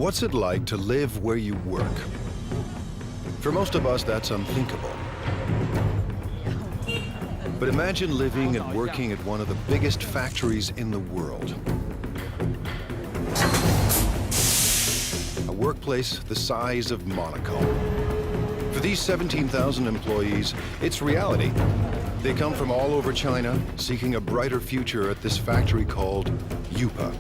What's it like to live where you work? For most of us, that's unthinkable. But imagine living and working at one of the biggest factories in the world. A workplace the size of Monaco. For these 17,000 employees, it's reality. They come from all over China, seeking a brighter future at this factory called Yupa.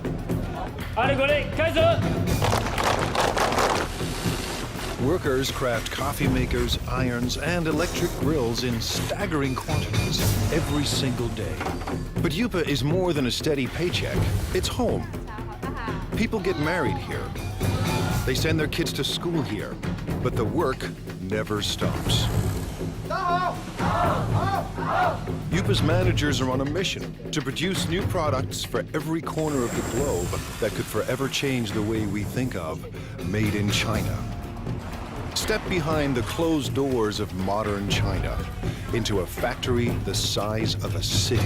Workers craft coffee makers, irons, and electric grills in staggering quantities every single day. But Yupa is more than a steady paycheck. It's home. People get married here. They send their kids to school here. But the work never stops. Yupa's managers are on a mission to produce new products for every corner of the globe that could forever change the way we think of made in China. Step behind the closed doors of modern China into a factory the size of a city.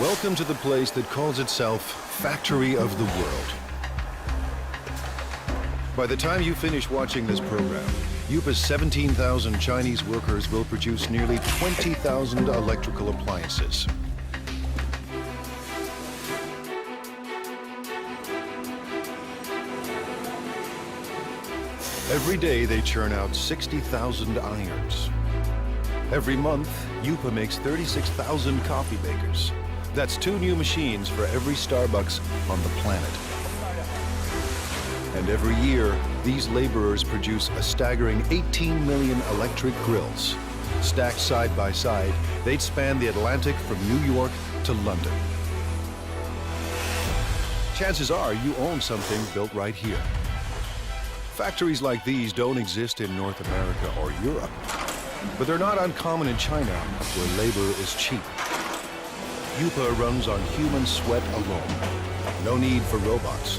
Welcome to the place that calls itself Factory of the World. By the time you finish watching this program, Yupa's 17,000 Chinese workers will produce nearly 20,000 electrical appliances. Every day they churn out 60,000 irons. Every month, Yupa makes 36,000 coffee makers. That's 2 new machines for every Starbucks on the planet. And every year, these laborers produce a staggering 18 million electric grills. Stacked side by side, they'd span the Atlantic from New York to London. Chances are you own something built right here. Factories like these don't exist in North America or Europe, but they're not uncommon in China, where labor is cheap. Yupa runs on human sweat alone. No need for robots.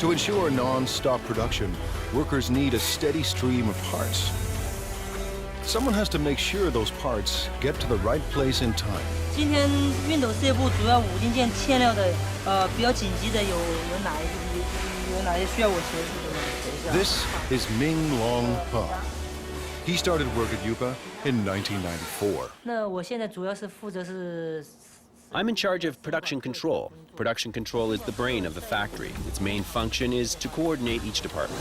To ensure non-stop production, workers need a steady stream of parts. Someone has to make sure those parts get to the right place in time. 今天熨斗事业部主要5零件欠料的，比较紧急的有哪些需要我协助的吗？ This is Ming Long Pa. He started work at Yupa in 1994. 那我现在主要是负责是。 I'm in charge of production control. Production control is the brain of the factory. Its main function is to coordinate each department.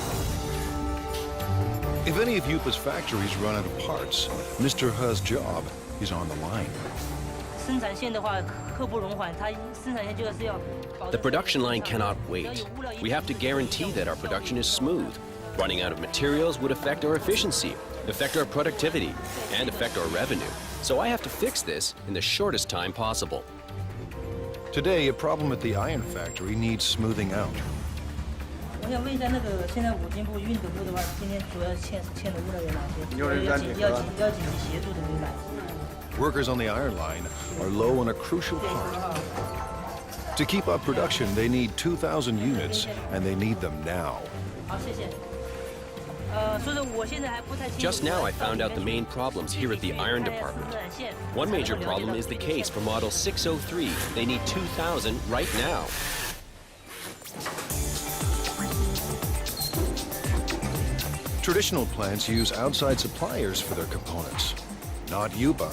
If any of Yupa's factories run out of parts, Mr. He's job is on the line. 生产线的话，刻不容缓，它生产线就是要。 The production line cannot wait. We have to guarantee that our production is smooth. Running out of materials would affect our efficiency, affect our productivity, and affect our revenue. So I have to fix this in the shortest time possible. Today, a problem at the iron factory needs smoothing out. 我想问一下，那个现在五金部、熨斗部的话，今天主要欠的物料有哪些？要紧急协助的有哪些？ Workers on the iron line are low on a crucial part. To keep up production, they need 2,000 units, and they need them now. 好，谢谢。 Just now I found out the main problems here at the iron department. One major problem is the case for model 603. They need 2,000 right now. Traditional plants use outside suppliers for their components, not Yupa.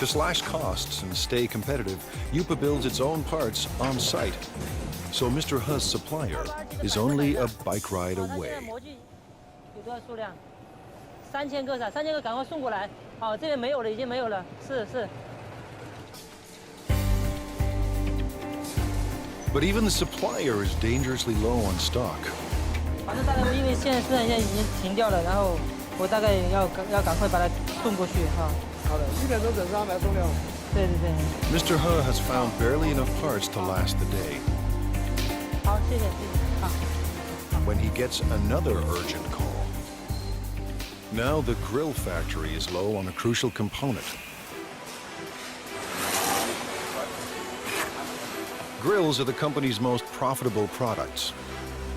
To slash costs and stay competitive, Yupa builds its own parts on site. So Mr. He's supplier is only a bike ride away. 有多少数量？3000个，3000个赶快送过来。好，这边没有了，已经没有了。是。 But even the supplier is dangerously low on stock. 反正大概因为现在生产线已经停掉了，然后我大概要赶快把它送过去哈。好的，7点钟整上来送料。对。Mr. He has found barely enough parts to last the day. 好，谢谢。好。 When he gets another urgent call. Now the grill factory is low on a crucial component. Grills are the company's most profitable products.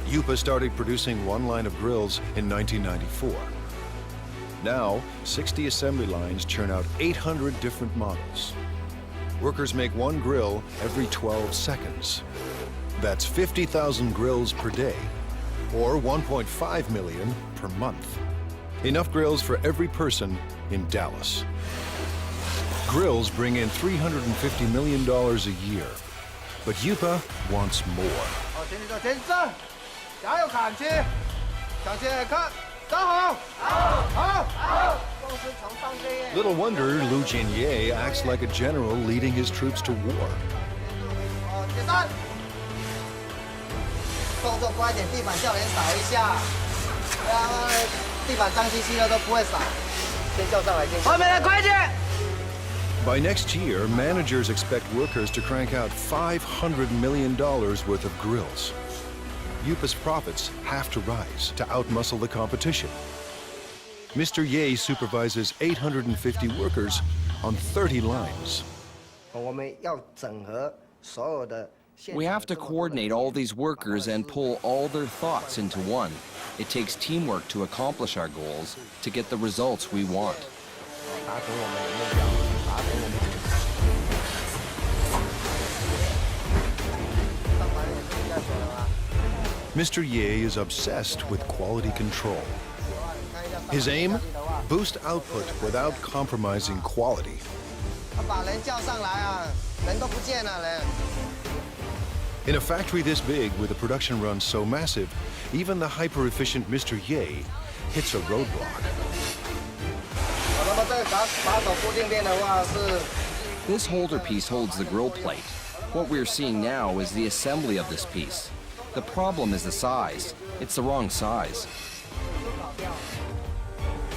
Yupa started producing one line of grills in 1994. Now, 60 assembly lines churn out 800 different models. Workers make one grill every 12 seconds. That's 50,000 grills per day, or 1.5 million per month. Enough grills for every person in Dallas. Grills bring in $350 million a year, but Yupa wants more. Little wonder Lu Jinye acts like a general leading his troops to war. By next year, managers expect workers to crank out $500 million worth of grills. Yupa's profits have to rise to outmuscle the competition. Mr. Ye supervises 850 workers on 30 lines. We have to coordinate all these workers and pull all their thoughts into one. It takes teamwork to accomplish our goals, to get the results we want. Mr. Ye is obsessed with quality control. His aim? Boost output without compromising quality. In a factory this big, with a production run so massive, even the hyper-efficient Mr. Ye hits a roadblock. This holder piece holds the grill plate. What we're seeing now is the assembly of this piece. The problem is the size. It's the wrong size.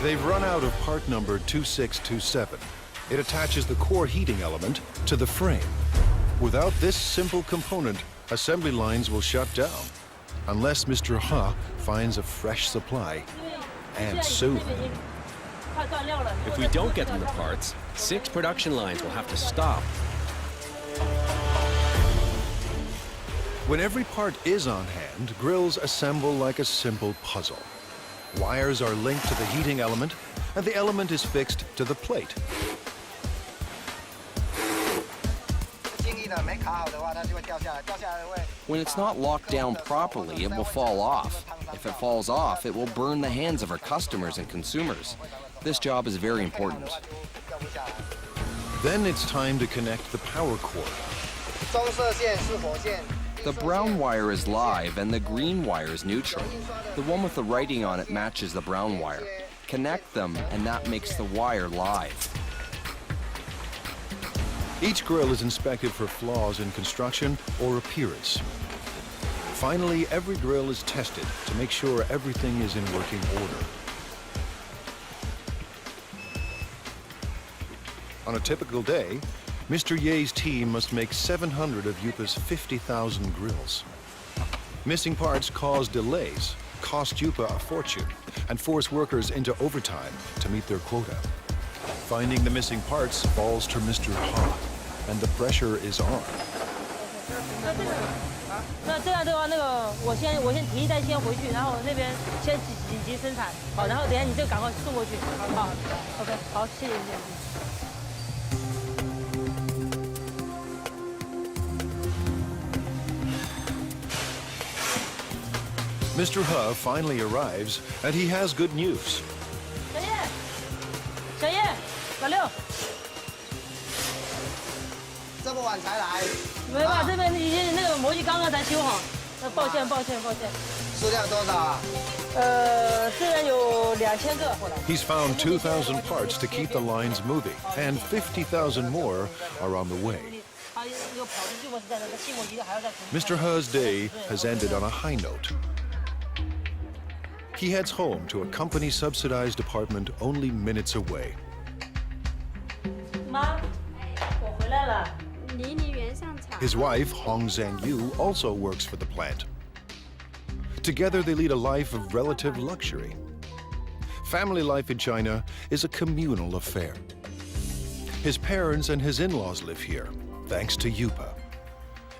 They've run out of part number 2627. It attaches the core heating element to the frame. Without this simple component, assembly lines will shut down, unless Mr. Ha finds a fresh supply, and soon. If we don't get them the parts, 6 production lines will have to stop. When every part is on hand, grills assemble like a simple puzzle. Wires are linked to the heating element, and the element is fixed to the plate. When it's not locked down properly, it will fall off. If it falls off, it will burn the hands of our customers and consumers. This job is very important. Then it's time to connect the power cord. The brown wire is live and the green wire is neutral. The one with the writing on it matches the brown wire. Connect them and that makes the wire live. Each grill is inspected for flaws in construction or appearance. Finally, every grill is tested to make sure everything is in working order. On a typical day, Mr. Ye's team must make 700 of Yupa's 50,000 grills. Missing parts cause delays, cost Yupa a fortune, and force workers into overtime to meet their quota. Finding the missing parts falls to Mr. Ha, and the pressure is on. 那这样的话，我先提一袋先回去，然后那边先紧急生产，好，然后等一下你这个赶快送过去，好 ，OK， 好，谢谢。 Mr. Ha finally arrives, and he has good news. 小叶，老六，这么晚才来？没办法，这边已经那个模具刚刚才修好，抱歉。数量多少啊？这边有2000个。 He's found 2,000 parts to keep the lines moving, and 50,000 more are on the way. Mr. Ha's day has ended on a high note. He heads home to a company-subsidized apartment only minutes away. 妈，我回来了。 His wife, Hong Zhangyu, also works for the plant. Together, they lead a life of relative luxury. Family life in China is a communal affair. His parents and his in-laws live here, thanks to Yupa.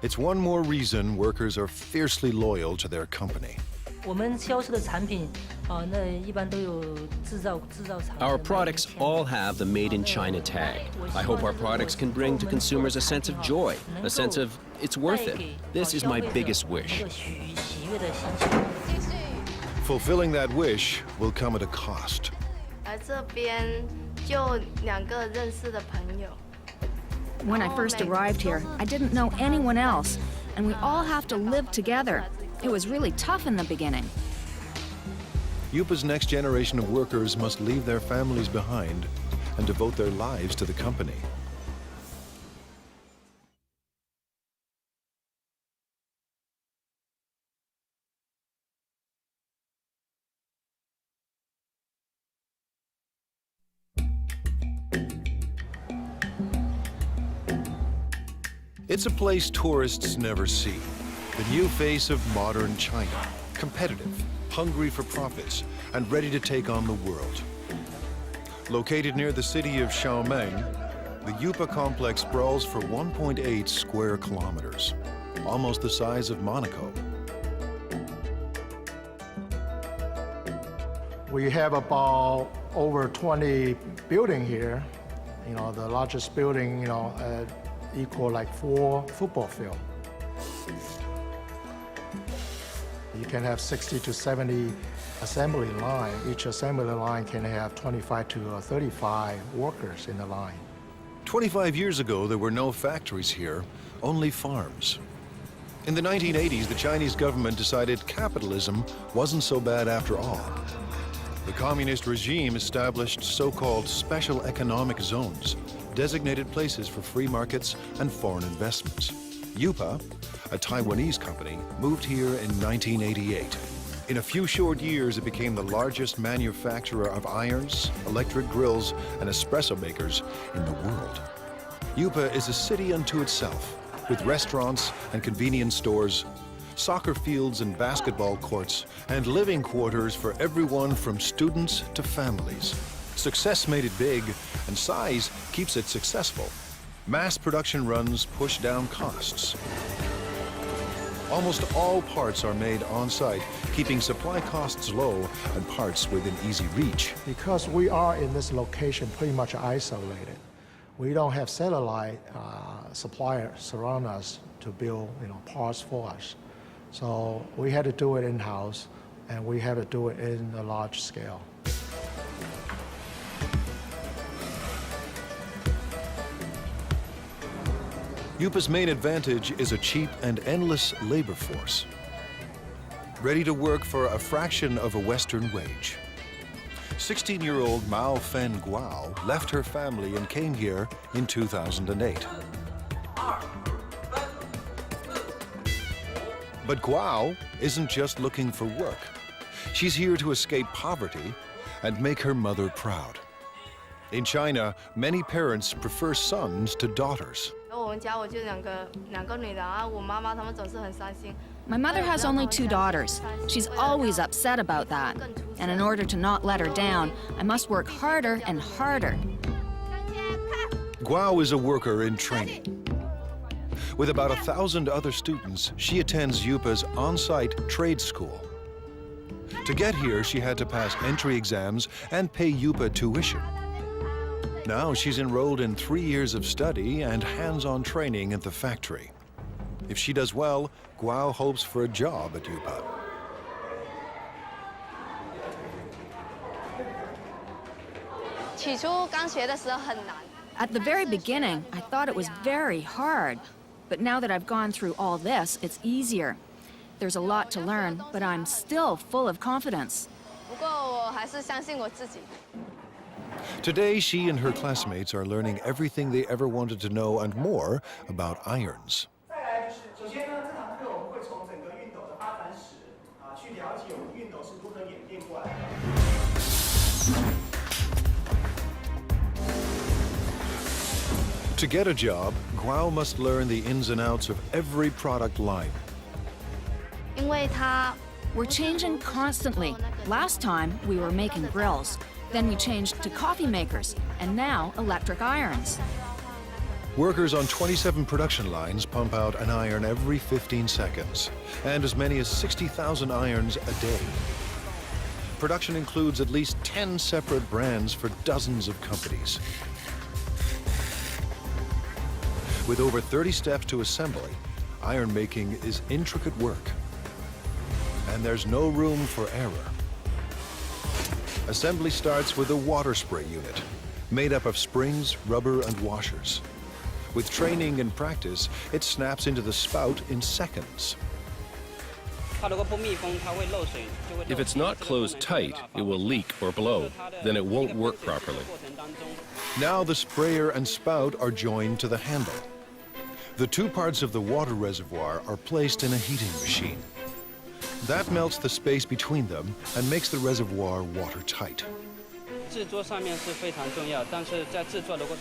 It's one more reason workers are fiercely loyal to their company. 我们销售的产品，那一般都有制造厂。 Our products all have the Made in China tag. I hope our products can bring to consumers a sense of joy, a sense of it's worth it. This is my biggest wish. 喜悦的心情。 Fulfilling that wish will come at a cost. 来这边就2个认识的朋友。 When I first arrived here, I didn't know anyone else, and we all have to live together. It was really tough in the beginning. Yupa's next generation of workers must leave their families behind and devote their lives to the company. It's a place tourists never see. The new face of modern China, competitive, hungry for profits, and ready to take on the world. Located near the city of Xiaomeng, the Yupa complex sprawls for 1.8 square kilometers, almost the size of Monaco. We have about over 20 buildings here. The largest building, equal like 4 football fields. You can have 60 to 70 assembly line. Each assembly line can have 25 to 35 workers in the line. 25 years ago, there were no factories here, only farms. In the 1980s, the Chinese government decided capitalism wasn't so bad after all. The communist regime established so-called special economic zones, designated places for free markets and foreign investments. Yupa, a Taiwanese company, moved here in 1988. In a few short years, it became the largest manufacturer of irons, electric grills, and espresso makers in the world. Yupa is a city unto itself, with restaurants and convenience stores, soccer fields and basketball courts, and living quarters for everyone from students to families. Success made it big, and size keeps it successful. Mass production runs push down costs. Almost all parts are made on-site, keeping supply costs low and parts within easy reach. Because we are in this location pretty much isolated, we don't have satellite suppliers surround us to build parts for us. So we had to do it in-house, and we had to do it in a large scale. Yupa's main advantage is a cheap and endless labor force, ready to work for a fraction of a Western wage. 16-year-old Mao Fen Guo left her family and came here in 2008. But Guo isn't just looking for work. She's here to escape poverty and make her mother proud. In China, many parents prefer sons to daughters. My mother has only 2 daughters. She's always upset about that. And in order to not let her down, I must work harder and harder. Guo is a worker in training. With about 1,000 other students, she attends Yupa's on-site trade school. To get here, she had to pass entry exams and pay Yupa tuition. Now she's enrolled in 3 years of study and hands-on training at the factory. If she does well, Guo hopes for a job at Yupa. At the very beginning, I thought it was very hard. But now that I've gone through all this, it's easier. There's a lot to learn, but I'm still full of confidence. Today, she and her classmates are learning everything they ever wanted to know and more about irons. To get a job, Guo must learn the ins and outs of every product line. We're changing constantly. Last time, we were making grills. Then we changed to coffee makers, and now electric irons. Workers on 27 production lines pump out an iron every 15 seconds, and as many as 60,000 irons a day. Production includes at least 10 separate brands for dozens of companies. With over 30 steps to assembly, iron making is intricate work. And there's no room for error. Assembly starts with a water spray unit, made up of springs, rubber, and washers. With training and practice, it snaps into the spout in seconds. If it's not closed tight, it will leak or blow. Then it won't work properly. Now the sprayer and spout are joined to the handle. The two parts of the water reservoir are placed in a heating machine. That melts the space between them and makes the reservoir watertight.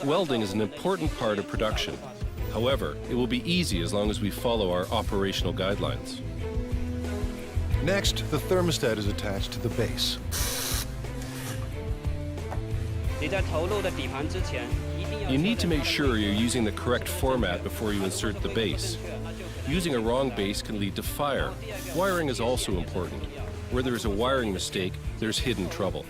Welding is an important part of production. However, it will be easy as long as we follow our operational guidelines. Next, the thermostat is attached to the base. You need to make sure you're using the correct format before you insert the base. Using a wrong base can lead to fire. Wiring is also important. Where there is a wiring mistake, there's hidden trouble.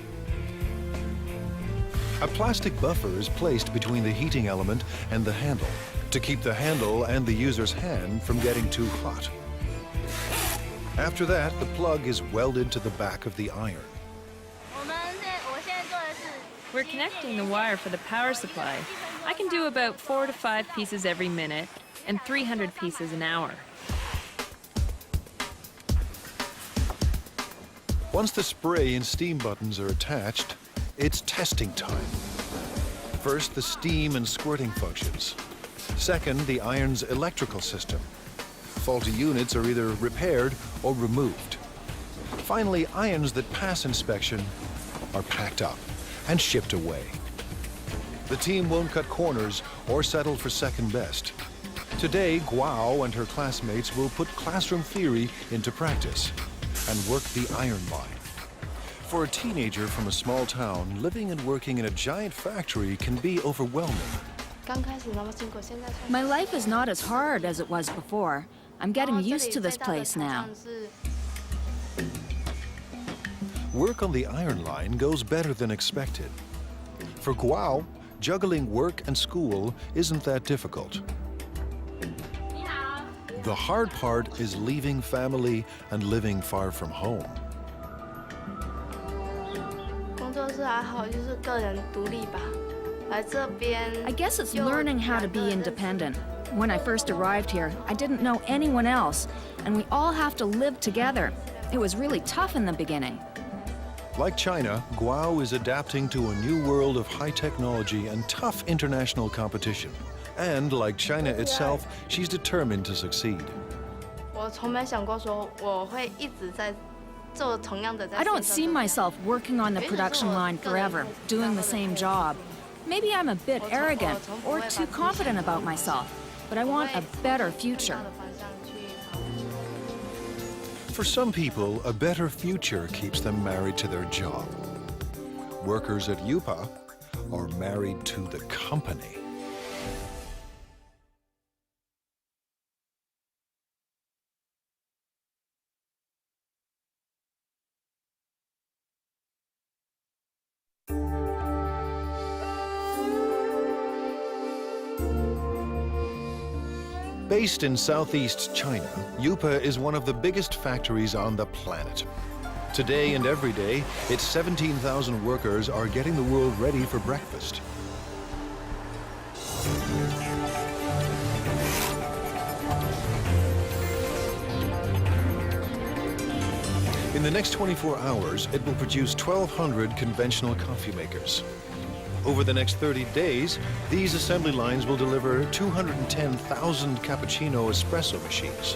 A plastic buffer is placed between the heating element and the handle to keep the handle and the user's hand from getting too hot. After that, the plug is welded to the back of the iron. We're connecting the wire for the power supply. I can do about 4 to 5 pieces every minute and 300 pieces an hour. Once the spray and steam buttons are attached, it's testing time. First, the steam and squirting functions. Second, the iron's electrical system. Faulty units are either repaired or removed. Finally, irons that pass inspection are packed up and shipped away. The team won't cut corners or settle for second best. Today, Guo and her classmates will put classroom theory into practice and work the iron line. For a teenager from a small town, living and working in a giant factory can be overwhelming. My life is not as hard as it was before. I'm getting used to this place now. Work on the iron line goes better than expected. For Guo, juggling work and school isn't that difficult. The hard part is leaving family and living far from home. I guess it's learning how to be independent. When I first arrived here, I didn't know anyone else, and we all have to live together. It was really tough in the beginning. Like China, Guo is adapting to a new world of high technology and tough international competition. And like China itself, she's determined to succeed. I don't see myself working on the production line forever, doing the same job. Maybe I'm a bit arrogant or too confident about myself, but I want a better future. For some people, a better future keeps them married to their job. Workers at Yupa are married to the company. Based in southeast China, Yupa is one of the biggest factories on the planet. Today and every day, its 17,000 workers are getting the world ready for breakfast. In the next 24 hours, it will produce 1,200 conventional coffee makers. Over the next 30 days, these assembly lines will deliver 210,000 cappuccino espresso machines.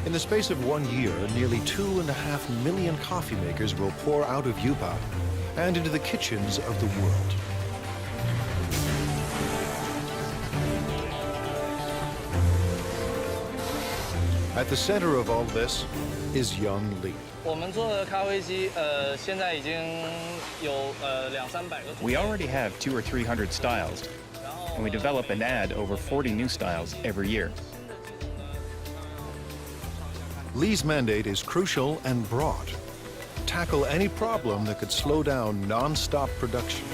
In the space of 1 year, nearly 2.5 million coffee makers will pour out of Yupa and into the kitchens of the world. At the center of all this is young Lee. We already have 200 or 300 styles, and we develop and add over 40 new styles every year. Lee's mandate is crucial and broad. Tackle any problem that could slow down non-stop production.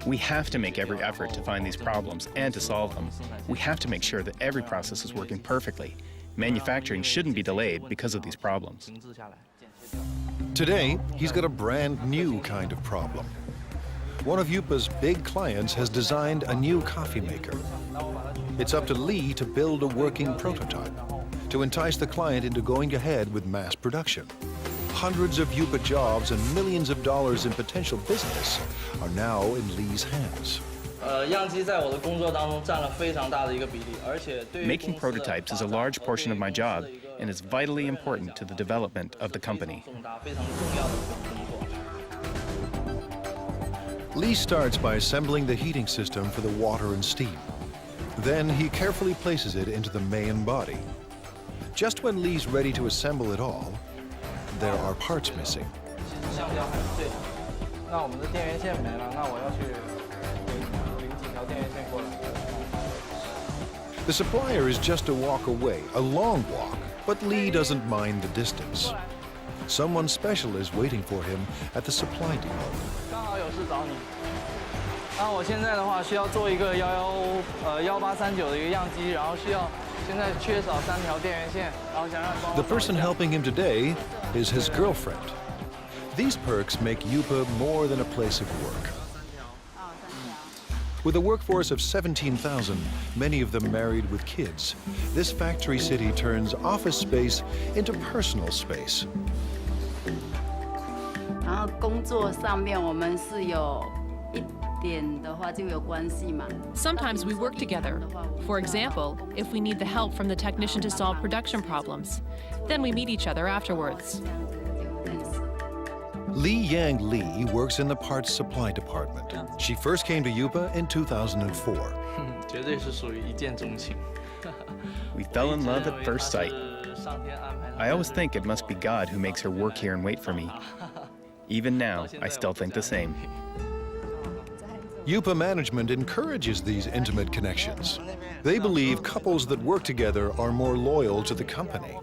We have to make every effort to find these problems and to solve them. We have to make sure that every process is working perfectly. Manufacturing shouldn't be delayed because of these problems. Today, he's got a brand new kind of problem. One of Yupa's big clients has designed a new coffee maker. It's up to Lee to build a working prototype to entice the client into going ahead with mass production. Hundreds of Yupa jobs and millions of dollars in potential business are now in Lee's hands. Making prototypes is a large portion of my job and is vitally important to the development of the company. Lee starts by assembling the heating system for the water and steam. Then he carefully places it into the main body. Just when Lee's ready to assemble it all, there are parts missing. The supplier is just a walk away, a long walk, but Lee doesn't mind the distance. Someone special is waiting for him at the supply depot. The person helping him today is his girlfriend. These perks make Yupa more than a place of work. With a workforce of 17,000, many of them married with kids, this factory city turns office space into personal space. Sometimes we work together. For example, if we need the help from the technician to solve production problems, then we meet each other afterwards. Li Yang Lee works in the parts supply department. She first came to Yupa in 2004. We fell in love at first sight. I always think it must be God who makes her work here and wait for me. Even now, I still think the same. Yupa management encourages these intimate connections. They believe couples that work together are more loyal to the company.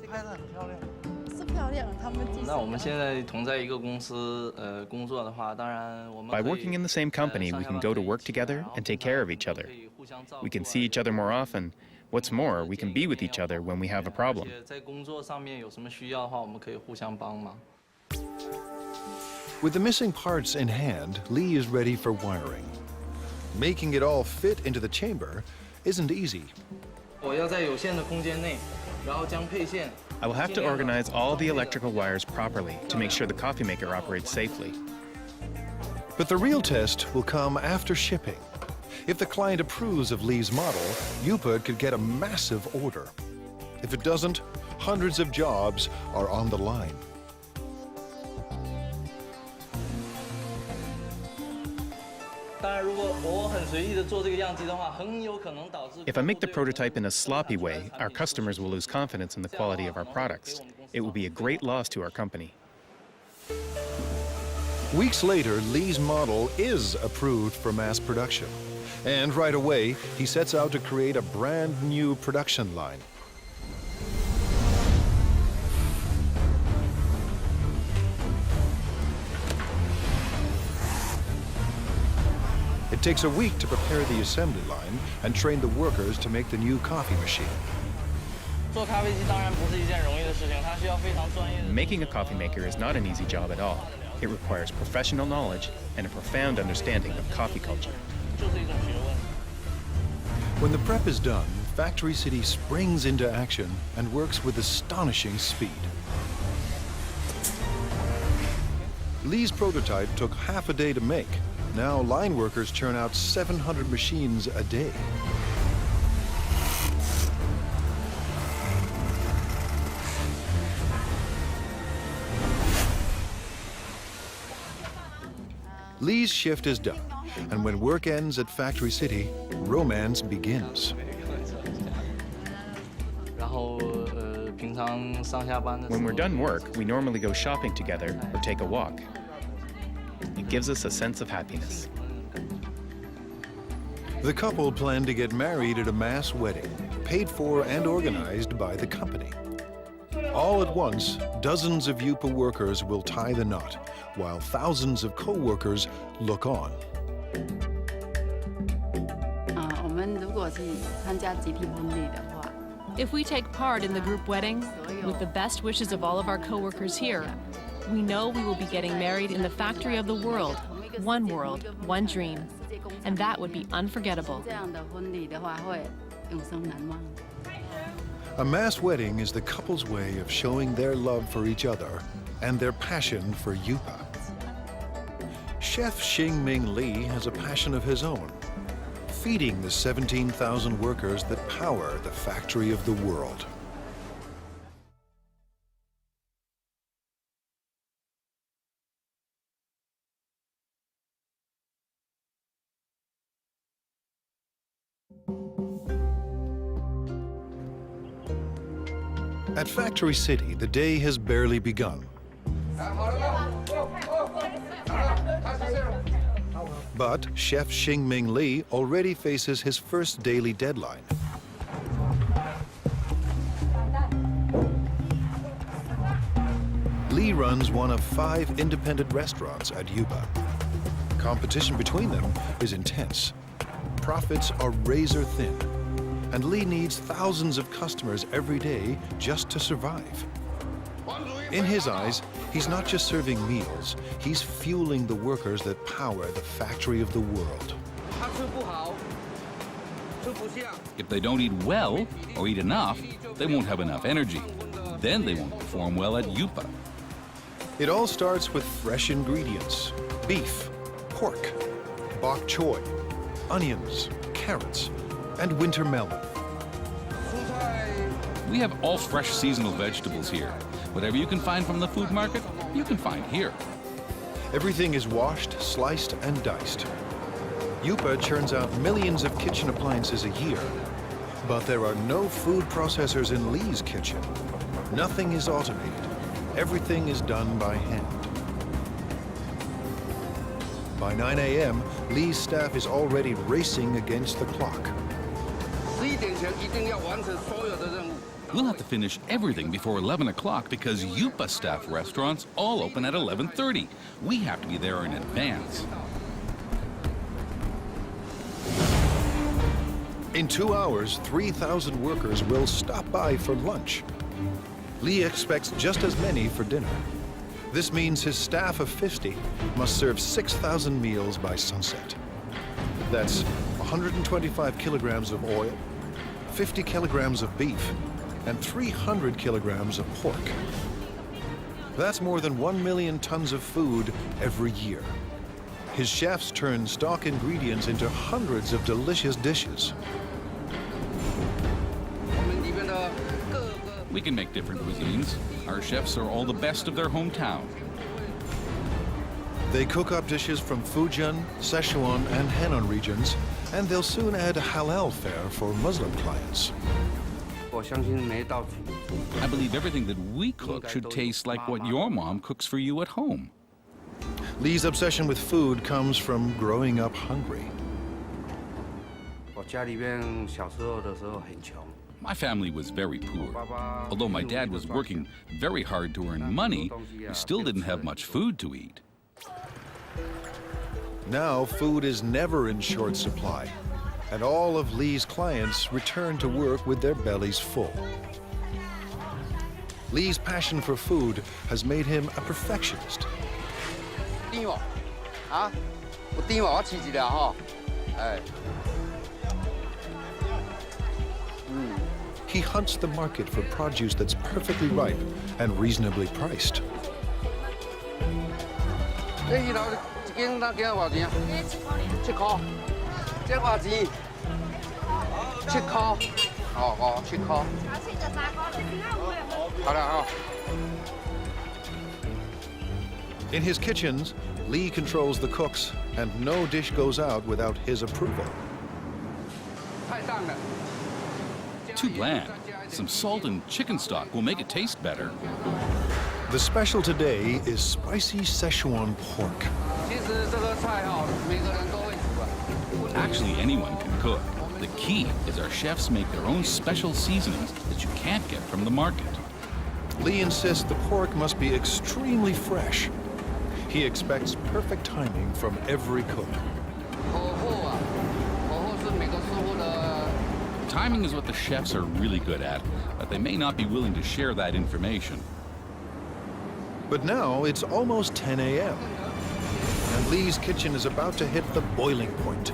By working in the same company, we can go to work together and take care of each other. We can see each other more often. What's more, we can be with each other when we have a problem. With the missing parts in hand, Lee is ready for wiring. Making it all fit into the chamber isn't easy. I will have to organize all the electrical wires properly to make sure the coffee maker operates safely. But the real test will come after shipping. If the client approves of Lee's model, Yupa could get a massive order. If it doesn't, hundreds of jobs are on the line. If I make the prototype in a sloppy way, our customers will lose confidence in the quality of our products. It will be a great loss to our company. Weeks later, Lee's model is approved for mass production. And right away, he sets out to create a brand new production line. It takes a week to prepare the assembly line and train the workers to make the new coffee machine. Making a coffee maker is not an easy job at all. It requires professional knowledge and a profound understanding of coffee culture. When the prep is done, Factory City springs into action and works with astonishing speed. Lee's prototype took half a day to make. Now line workers churn out 700 machines a day. Lee's shift is done, and when work ends at Factory City, romance begins. When we're done work, we normally go shopping together or take a walk. It gives us a sense of happiness. The couple plan to get married at a mass wedding, paid for and organized by the company. All at once, dozens of Yupa workers will tie the knot, while thousands of co-workers look on. If we take part in the group wedding, with the best wishes of all of our co-workers here, we know we will be getting married in the factory of the world, one dream. And that would be unforgettable. A mass wedding is the couple's way of showing their love for each other and their passion for Yupa. Chef Xingming Li has a passion of his own, feeding the 17,000 workers that power the factory of the world. At Factory City, the day has barely begun. But Chef Xingming Li already faces his first daily deadline. Li runs one of 5 independent restaurants at Yupa. Competition between them is intense. Profits are razor thin, and Li needs thousands of customers every day just to survive. In his eyes, he's not just serving meals, he's fueling the workers that power the factory of the world. If they don't eat well or eat enough, they won't have enough energy. Then they won't perform well at Yupa. It all starts with fresh ingredients: beef, pork, bok choy, onions, carrots, and winter melon. We have all fresh seasonal vegetables here. Whatever you can find from the food market, you can find here. Everything is washed, sliced, and diced. Yupa churns out millions of kitchen appliances a year, but there are no food processors in Li's kitchen. Nothing is automated. Everything is done by hand. By 9 a.m., Li's staff is already racing against the clock. We'll have to finish everything before 11 o'clock because Yupa staff restaurants all open at 11:30. We have to be there in advance. In 2 hours, 3,000 workers will stop by for lunch. Li expects just as many for dinner. This means his staff of 50 must serve 6,000 meals by sunset. That's 125 kilograms of oil, 50 kilograms of beef, and 300 kilograms of pork. That's more than 1 million tons of food every year. His chefs turn stock ingredients into hundreds of delicious dishes. We can make different cuisines. Our chefs are all the best of their hometown. They cook up dishes from Fujian, Sichuan, and Henan regions, and they'll soon add halal fare for Muslim clients. I believe everything that we cook should taste like what your mom cooks for you at home. Li's obsession with food comes from growing up hungry. My family was very poor. Although my dad was working very hard to earn money, we still didn't have much food to eat. Now food is never in short supply, and all of Li's clients return to work with their bellies full. Li's passion for food has made him a perfectionist. He hunts the market for produce that's perfectly ripe and reasonably priced. In his kitchens, Lee controls the cooks, and no dish goes out without his approval. Too bland. Some salt and chicken stock will make it taste better. The special today is spicy Szechuan pork. Actually, anyone can cook. The key is our chefs make their own special seasonings that you can't get from the market. Lee insists the pork must be extremely fresh. He expects perfect timing from every cook. Timing is what the chefs are really good at, but they may not be willing to share that information. But now it's almost 10 a.m. and Lee's kitchen is about to hit the boiling point.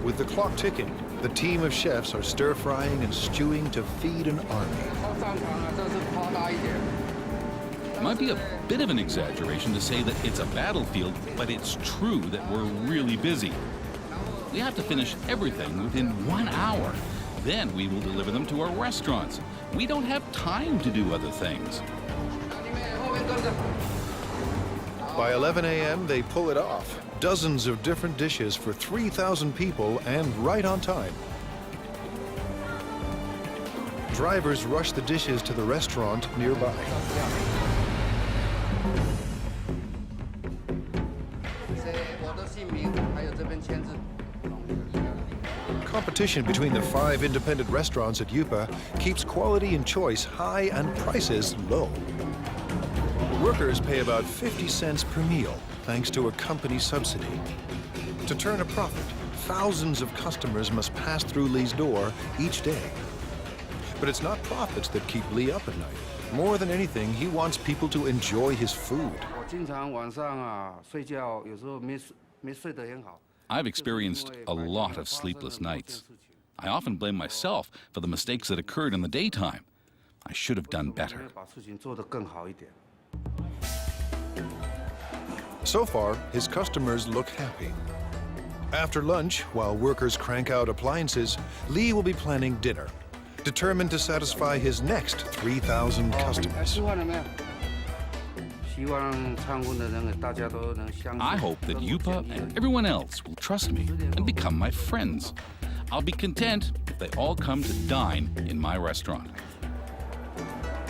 With the clock ticking, the team of chefs are stir-frying and stewing to feed an army. It might be a bit of an exaggeration to say that it's a battlefield, but it's true that we're really busy. We have to finish everything within 1 hour. Then we will deliver them to our restaurants. We don't have time to do other things. By 11 a.m., they pull it off. Dozens of different dishes for 3,000 people and right on time. Drivers rush the dishes to the restaurant nearby. Competition between the 5 independent restaurants at Yupa keeps quality and choice high and prices low. Workers pay about 50 cents per meal, thanks to a company subsidy. To turn a profit, thousands of customers must pass through Lee's door each day. But it's not profits that keep Lee up at night. More than anything, he wants people to enjoy his food. I've experienced a lot of sleepless nights. I often blame myself for the mistakes that occurred in the daytime. I should have done better. So far, his customers look happy. After lunch, while workers crank out appliances, Lee will be planning dinner, determined to satisfy his next 3,000 customers. I hope that Yupa and everyone else will trust me and become my friends. I'll be content if they all come to dine in my restaurant.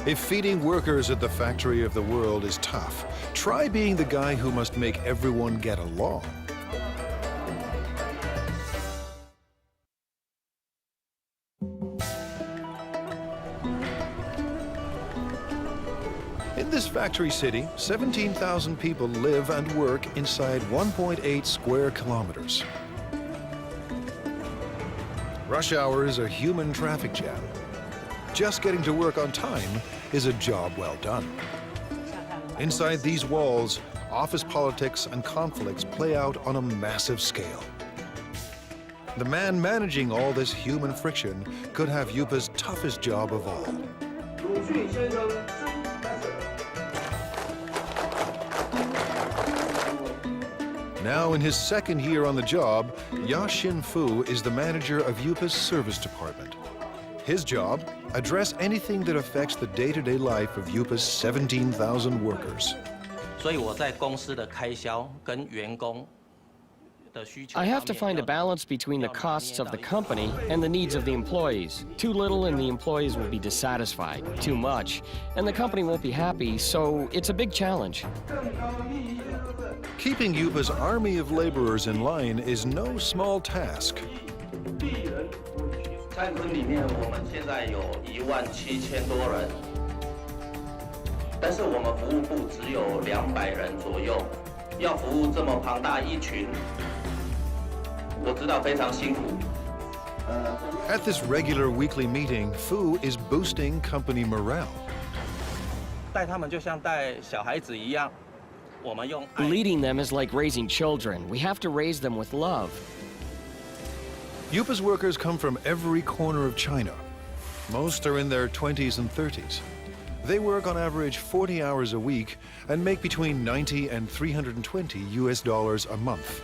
If feeding workers at the factory of the world is tough, try being the guy who must make everyone get along. In this factory city, 17,000 people live and work inside 1.8 square kilometers. Rush hour is a human traffic jam. Just getting to work on time is a job well done. Inside these walls, office politics and conflicts play out on a massive scale. The man managing all this human friction could have Yupa's toughest job of all. Now in his second year on the job, Ya Xin-fu is the manager of Yupa's service department. His job, address anything that affects the day-to-day life of Yupa's 17,000 workers. I have to find a balance between the costs of the company and the needs of the employees. Too little and the employees will be dissatisfied. Too much and the company won't be happy, so it's a big challenge. Keeping Yupa's army of laborers in line is no small task. At this regular weekly meeting, Fu is boosting company morale. Leading them is like raising children. We have to raise them with love. Yupa's workers come from every corner of China. Most are in their 20s and 30s. They work on average 40 hours a week and make between $90 and $320 US a month.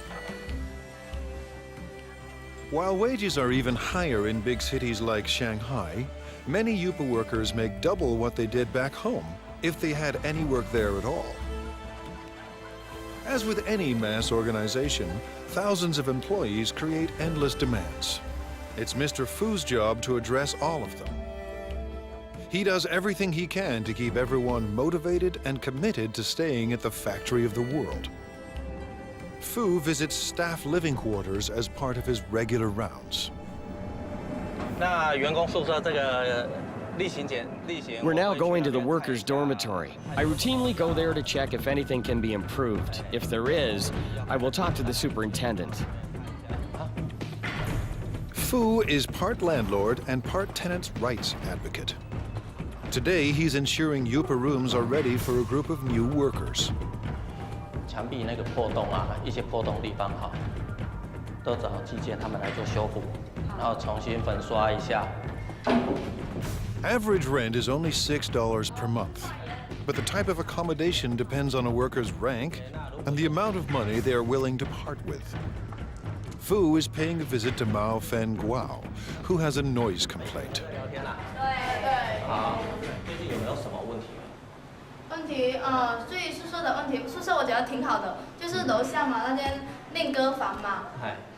While wages are even higher in big cities like Shanghai, many Yupa workers make double what they did back home if they had any work there at all. As with any mass organization, thousands of employees create endless demands. It's Mr. Fu's job to address all of them. He does everything he can to keep everyone motivated and committed to staying at the factory of the world. Fu visits staff living quarters as part of his regular rounds. We're now going to the workers' dormitory. I routinely go there to check if anything can be improved. If there is, I will talk to the superintendent. Fu is part landlord and part tenants' rights advocate. Today, he's ensuring Yupa rooms are ready for a group of new workers. 墙壁那个破洞啊，一些破洞地方哈，都找技建他们来做修补，然后重新粉刷一下。 Average rent is only $6 per month, but the type of accommodation depends on a worker's rank and the amount of money they are willing to part with. Fu is paying a visit to Mao Fen Guao, who has a noise complaint. 最近有没有什么问题？问题，所以宿舍的问题，宿舍我觉得挺好的，就是楼下嘛那间练歌房嘛，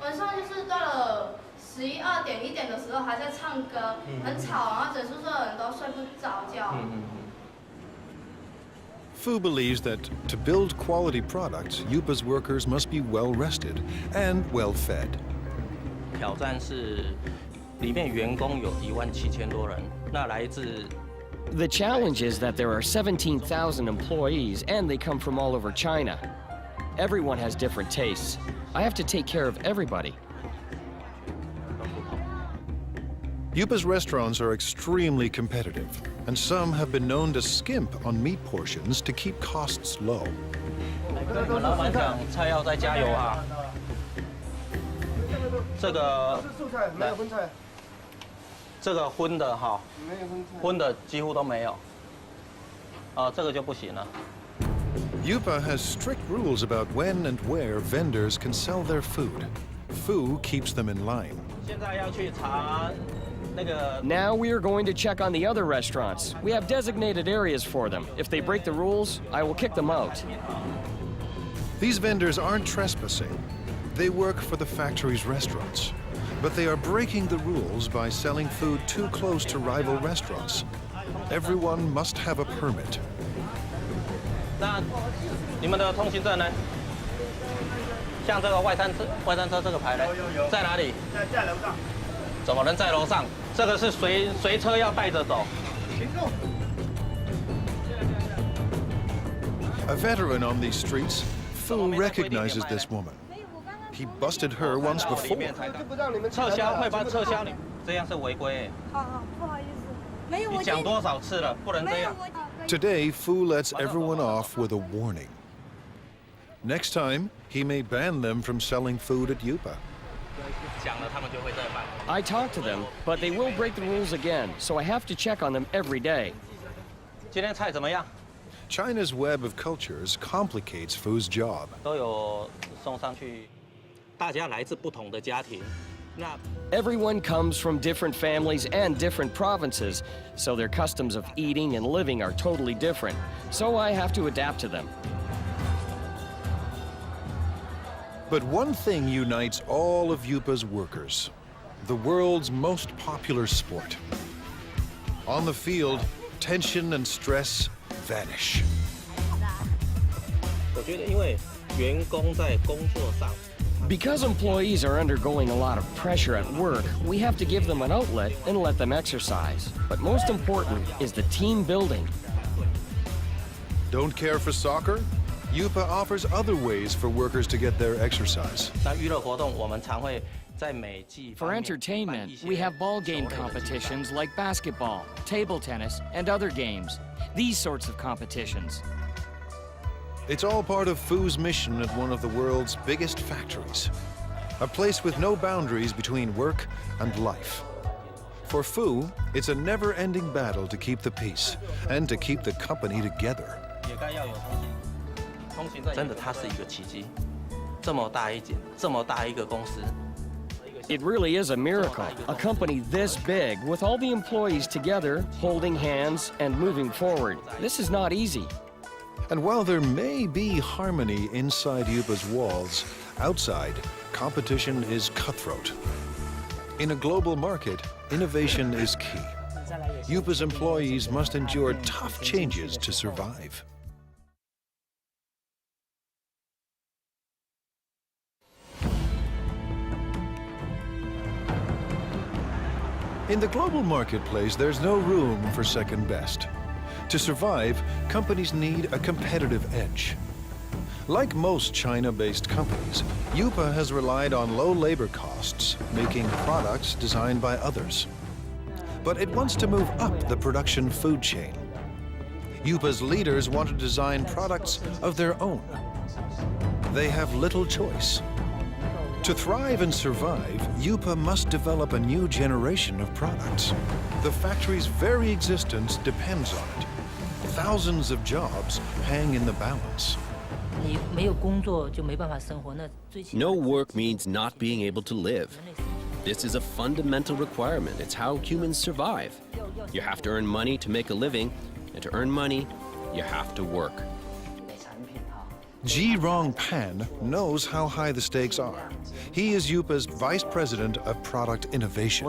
晚上就是到了11、2点、1点的时候还在唱歌，很吵，然后整宿舍的人都睡不着觉。Fu believes that to build quality products, Yupa's workers must be well rested and well fed. 挑战是，里面员工有17000多人，那来自。 The challenge is that there are 17,000 employees and they come from all over China. Everyone has different tastes. I have to take care of everybody. Yupa's restaurants are extremely competitive, and some have been known to skimp on meat portions to keep costs low. 老板讲菜要再加油啊！这个没有荤菜。 这个荤的哈，荤的几乎都没有。这个就不行了。Yupa has strict rules about when and where vendors can sell their food. Fu keeps them in line. 现在要去查那个。 Now we are going to check on the other restaurants. We have designated areas for them. If they break the rules, I will kick them out. These vendors aren't trespassing. They work for the factory's restaurants. But they are breaking the rules by selling food too close to rival restaurants. Everyone must have a permit. 那你们的通行证呢？像这个外餐车这个牌呢，在哪里？在楼上。怎么能在楼上？这个是随车要带着走。 A veteran on these streets, Fu recognizes this woman. He busted her once before. 撤销会把撤销你，这样是违规。好，不好意思，没有。你讲多少次了，不能这样。 Today, Fu lets everyone off with a warning. Next time, he may ban them from selling food at Yupa. 讲了，他们就会再办。 I talk to them, but they will break the rules again, so I have to check on them every day. 今天菜怎么样？ China's web of cultures complicates Fu's job. 都有送上去。 大家来自不同的家庭，那 Everyone comes from different families and different provinces, so their customs of eating and living are totally different. So I have to adapt to them. But one thing unites all of Yupa's workers: the world's most popular sport. On the field, tension and stress vanish. 我觉得，因为员工在工作上。 Because employees are undergoing a lot of pressure at work, we have to give them an outlet and let them exercise. But most important is the team building. Don't care for soccer? Yupa offers other ways for workers to get their exercise. 那娱乐活动，我们常会在每季。 For entertainment, we have ball game competitions like basketball, table tennis, and other games. These sorts of competitions. It's all part of Fu's mission at one of the world's biggest factories, a place with no boundaries between work and life. For Fu, it's a never-ending battle to keep the peace and to keep the company together. 真的，它是一个奇迹，这么大一间，这么大一个公司。 It really is a miracle. A company this big, with all the employees together, holding hands and moving forward. This is not easy. And while there may be harmony inside Yupa's walls, outside, competition is cutthroat. In a global market, innovation is key. Yupa's employees must endure tough changes to survive. In the global marketplace, there's no room for second best. To survive, companies need a competitive edge. Like most China-based companies, Yupa has relied on low labor costs, making products designed by others. But it wants to move up the production food chain. Yupa's leaders want to design products of their own. They have little choice. To thrive and survive, Yupa must develop a new generation of products. The factory's very existence depends on it. Thousands of jobs hang in the balance. No work means not being able to live. This is a fundamental requirement. It's how humans survive. You have to earn money to make a living, and to earn money, you have to work. Ji Rongpan knows how high the stakes are. He is Yupa's Vice President of Product Innovation.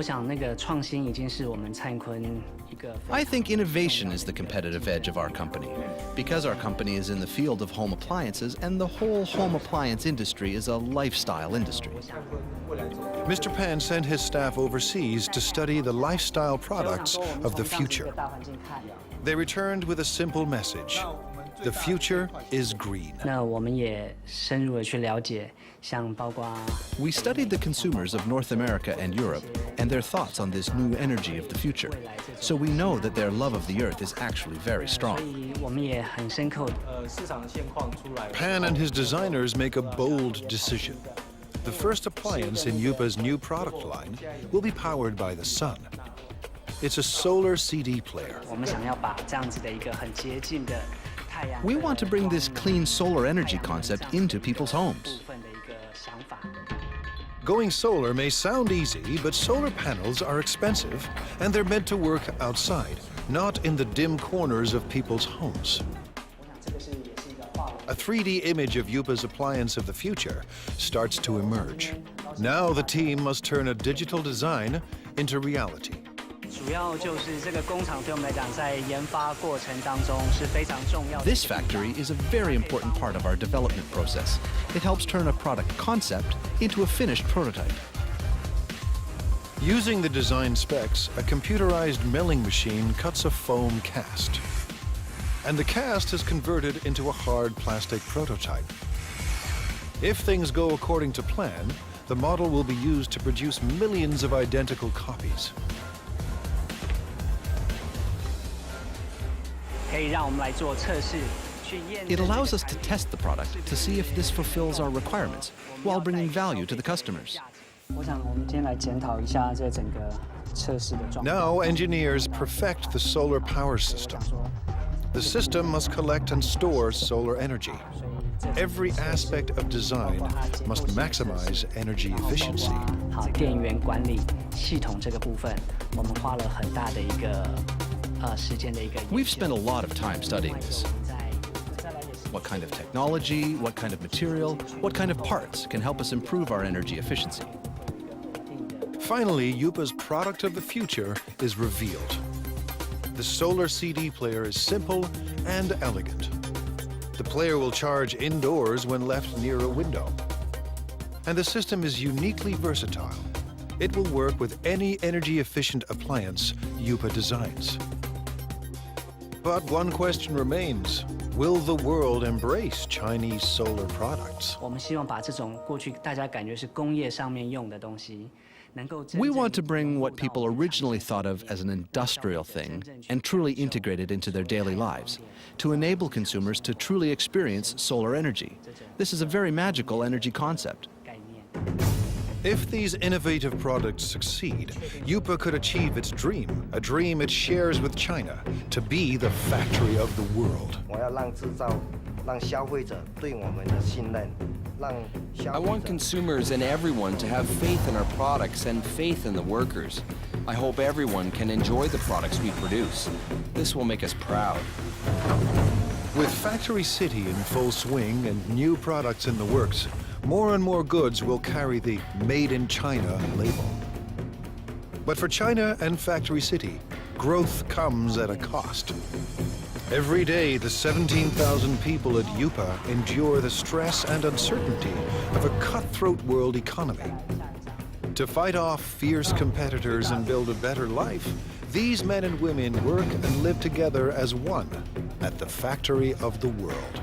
I think innovation is the competitive edge of our company, because our company is in the field of home appliances, and the whole home appliance industry is a lifestyle industry. Mr. Pan sent his staff overseas to study the lifestyle products of the future. They returned with a simple message. The future is green. We studied the consumers of North America and Europe and their thoughts on this new energy of the future. So we know that their love of the earth is actually very strong. Pan and his designers make a bold decision. The first appliance in Yupa's new product line will be powered by the sun. It's a solar CD player. We want to bring this clean solar energy concept into people's homes. Going solar may sound easy, but solar panels are expensive, and they're meant to work outside, not in the dim corners of people's homes. A 3D image of Yupa's appliance of the future starts to emerge. Now the team must turn a digital design into reality. This factory is a very important part of our development process. It helps turn a product concept into a finished prototype. Using the design specs, a computerized milling machine cuts a foam cast. And the cast is converted into a hard plastic prototype. If things go according to plan, the model will be used to produce millions of identical copies. It allows us to test the product to see if this fulfills our requirements while bringing value to the customers. Now engineers perfect the solar power system. The system must collect and store solar energy. Every aspect of design must maximize energy efficiency. We've spent a lot of time studying this. What kind of technology, what kind of material, what kind of parts can help us improve our energy efficiency? Finally, Yupa's product of the future is revealed. The solar CD player is simple and elegant. The player will charge indoors when left near a window. And the system is uniquely versatile. It will work with any energy-efficient appliance Yupa designs. But one question remains. Will the world embrace Chinese solar products? We want to bring what people originally thought of as an industrial thing and truly integrate it into their daily lives, to enable consumers to truly experience solar energy. This is a very magical energy concept. If these innovative products succeed, Yupa could achieve its dream, a dream it shares with China, to be the factory of the world. I want consumers and everyone to have faith in our products and faith in the workers. I hope everyone can enjoy the products we produce. This will make us proud. With Factory City in full swing and new products in the works, more and more goods will carry the Made in China label. But for China and Factory City, growth comes at a cost. Every day, the 17,000 people at Yupa endure the stress and uncertainty of a cutthroat world economy. To fight off fierce competitors and build a better life, these men and women work and live together as one at the factory of the world.